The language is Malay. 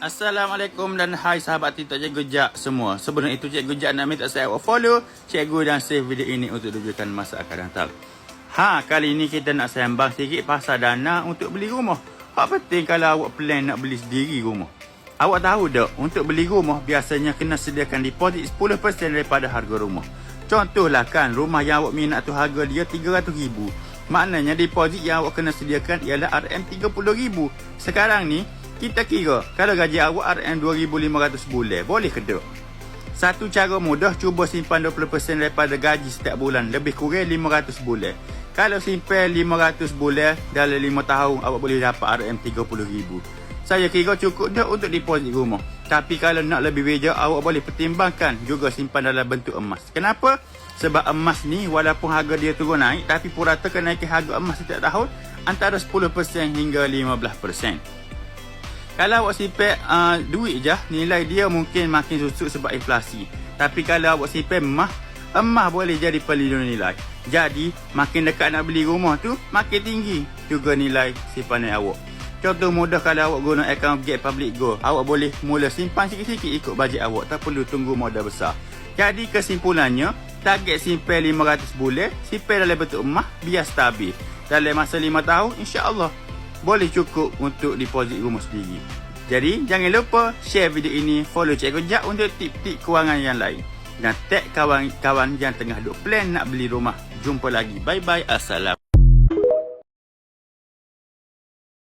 Assalamualaikum dan hai sahabat TikTok Cikgu Jak semua. Sebelum itu Cikgu Jak nak minta saya awak follow Cikgu dan save video ini untuk tujuan masa akan datang. Kali ini kita nak sembang sikit pasal dana untuk beli rumah. Apa penting kalau awak plan nak beli sendiri rumah. Awak tahu tak, untuk beli rumah biasanya kena sediakan deposit 10% daripada harga rumah. Contohlah kan, rumah yang awak minat tu harga dia RM300,000. Maknanya deposit yang awak kena sediakan ialah RM30,000. Sekarang ni kita kira, kalau gaji awak RM2,500 bulan, boleh ke tak? Satu cara mudah, cuba simpan 20% daripada gaji setiap bulan, lebih kurang 500 bulan. Kalau simpan 500 bulan, dalam 5 tahun, awak boleh dapat RM30,000. Saya kira cukup dah untuk deposit rumah. Tapi kalau nak lebih bijak, awak boleh pertimbangkan juga simpan dalam bentuk emas. Kenapa? Sebab emas ni, walaupun harga dia turun naik, tapi purata kenaikan harga emas setiap tahun, antara 10% hingga 15%. Kalau awak simpan duit je, nilai dia mungkin makin susut sebab inflasi. Tapi kalau awak simpan emas boleh jadi pelindung nilai. Jadi, makin dekat nak beli rumah tu, makin tinggi juga nilai simpanan awak. Contoh mudah, kalau awak guna akaun Get Public Go, awak boleh mula simpan sikit-sikit ikut bajet awak, tak perlu tunggu modal besar. Jadi kesimpulannya, target simpan 500 bulan, simpan dalam bentuk emas, biar stabil. Dalam masa 5 tahun, insya-Allah boleh cukup untuk deposit rumah sendiri. Jadi, jangan lupa share video ini, follow Cikgu Jak untuk tip-tip kewangan yang lain. Dan tag kawan-kawan yang tengah duk plan nak beli rumah. Jumpa lagi. Bye-bye. Assalamualaikum.